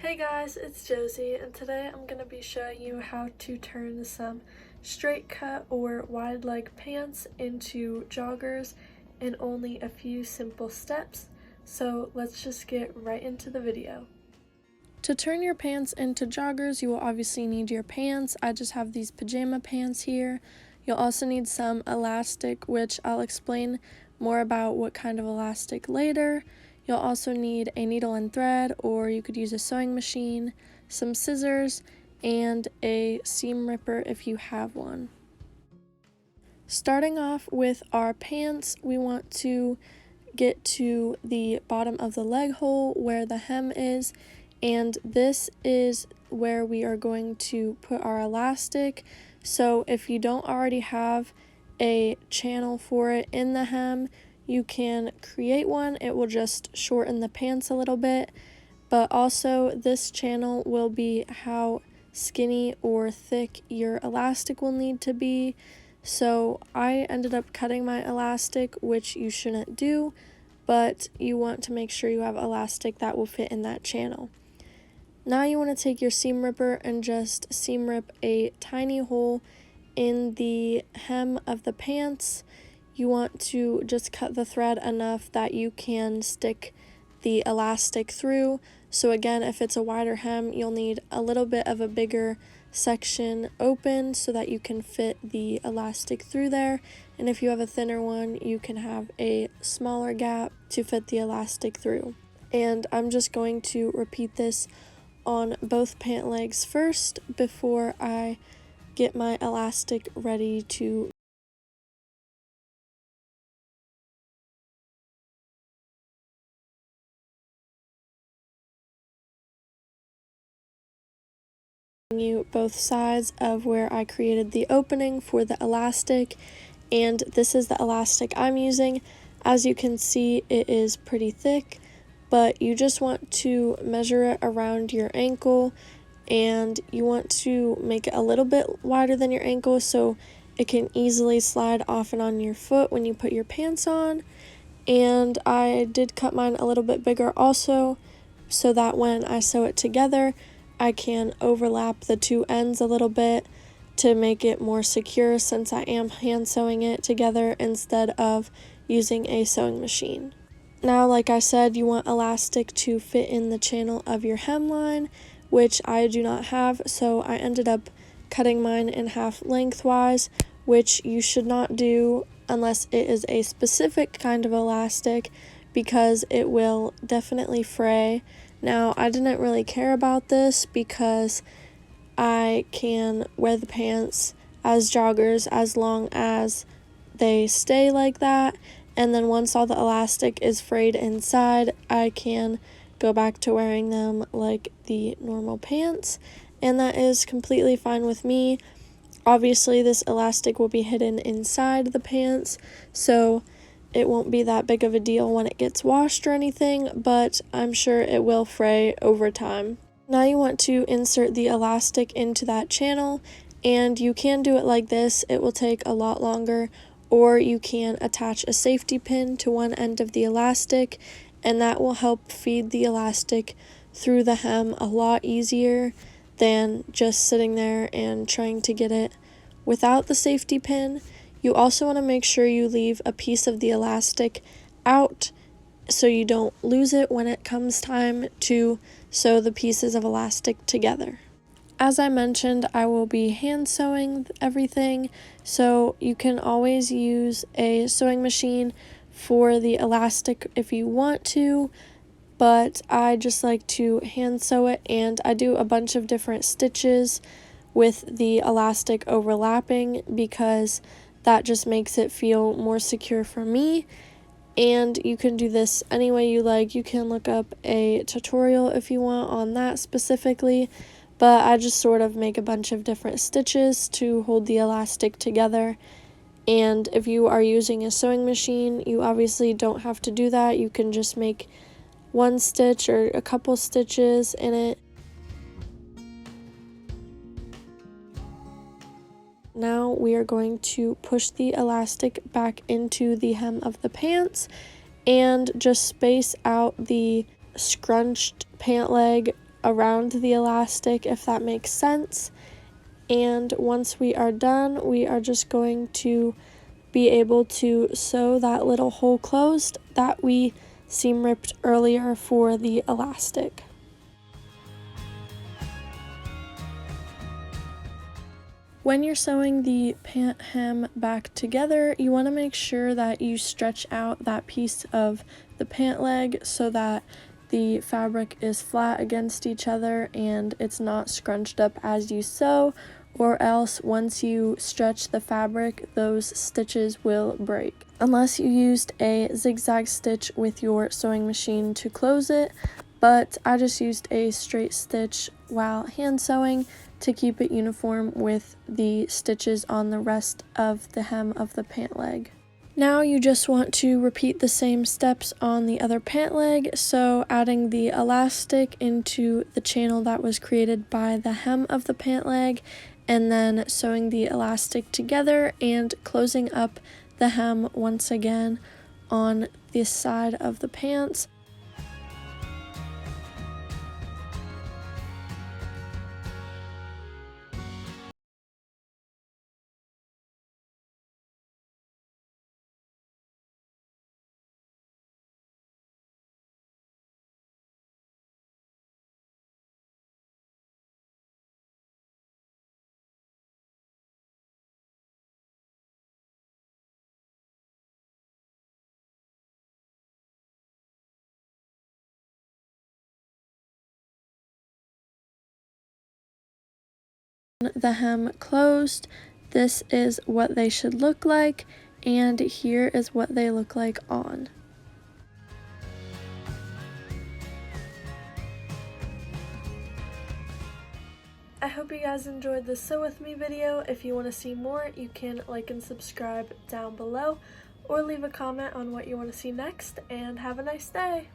Hey guys, it's Josie, and today I'm going to be showing you how to turn some straight cut or wide leg pants into joggers in only a few simple steps. So let's just get right into the video. To turn your pants into joggers, you will obviously need your pants. I just have these pajama pants here. You'll also need some elastic, which I'll explain more about what kind of elastic later. You'll also need a needle and thread, or you could use a sewing machine, some scissors, and a seam ripper if you have one. Starting off with our pants, we want to get to the bottom of the leg hole where the hem is, and this is where we are going to put our elastic. So if you don't already have a channel for it in the hem, you can create one. It will just shorten the pants a little bit, but also this channel will be how skinny or thick your elastic will need to be. So I ended up cutting my elastic, which you shouldn't do, but you want to make sure you have elastic that will fit in that channel. Now you want to take your seam ripper and just seam rip a tiny hole in the hem of the pants. You want to just cut the thread enough that you can stick the elastic through. So again, if it's a wider hem, you'll need a little bit of a bigger section open so that you can fit the elastic through there. And if you have a thinner one, you can have a smaller gap to fit the elastic through. And I'm just going to repeat this on both pant legs first before I get my elastic ready to you both sides of where I created the opening for the elastic, and this is the elastic I'm using. As you can see, it is pretty thick, but you just want to measure it around your ankle, and you want to make it a little bit wider than your ankle so it can easily slide off and on your foot when you put your pants on. And I did cut mine a little bit bigger also, so that when I sew it together, I can overlap the two ends a little bit to make it more secure, since I am hand sewing it together instead of using a sewing machine. Now, like I said, you want elastic to fit in the channel of your hemline, which I do not have, so I ended up cutting mine in half lengthwise, which you should not do unless it is a specific kind of elastic, because it will definitely fray. Now, I didn't really care about this because I can wear the pants as joggers as long as they stay like that, and then once all the elastic is frayed inside, I can go back to wearing them like the normal pants, and that is completely fine with me. Obviously, this elastic will be hidden inside the pants, so it won't be that big of a deal when it gets washed or anything, but I'm sure it will fray over time. Now you want to insert the elastic into that channel, and you can do it like this. It will take a lot longer, or you can attach a safety pin to one end of the elastic, and that will help feed the elastic through the hem a lot easier than just sitting there and trying to get it without the safety pin. You also want to make sure you leave a piece of the elastic out so you don't lose it when it comes time to sew the pieces of elastic together. As I mentioned, I will be hand sewing everything, so you can always use a sewing machine for the elastic if you want to, but I just like to hand sew it, and I do a bunch of different stitches with the elastic overlapping because that just makes it feel more secure for me. And you can do this any way you like. You can look up a tutorial if you want on that specifically, but I just sort of make a bunch of different stitches to hold the elastic together. And if you are using a sewing machine, you obviously don't have to do that. You can just make one stitch or a couple stitches in it. Now we are going to push the elastic back into the hem of the pants and just space out the scrunched pant leg around the elastic, if that makes sense. And once we are done, we are just going to be able to sew that little hole closed that we seam ripped earlier for the elastic. When you're sewing the pant hem back together, you want to make sure that you stretch out that piece of the pant leg so that the fabric is flat against each other and it's not scrunched up as you sew, or else once you stretch the fabric, those stitches will break. Unless you used a zigzag stitch with your sewing machine to close it, but I just used a straight stitch while hand sewing to keep it uniform with the stitches on the rest of the hem of the pant leg. Now you just want to repeat the same steps on the other pant leg, so adding the elastic into the channel that was created by the hem of the pant leg, and then sewing the elastic together and closing up the hem once again on this side of the pants. The hem closed, this is what they should look like, and here is what they look like on. I hope you guys enjoyed this sew with me video. If you want to see more, you can like and subscribe down below, or leave a comment on what you want to see next, and have a nice day.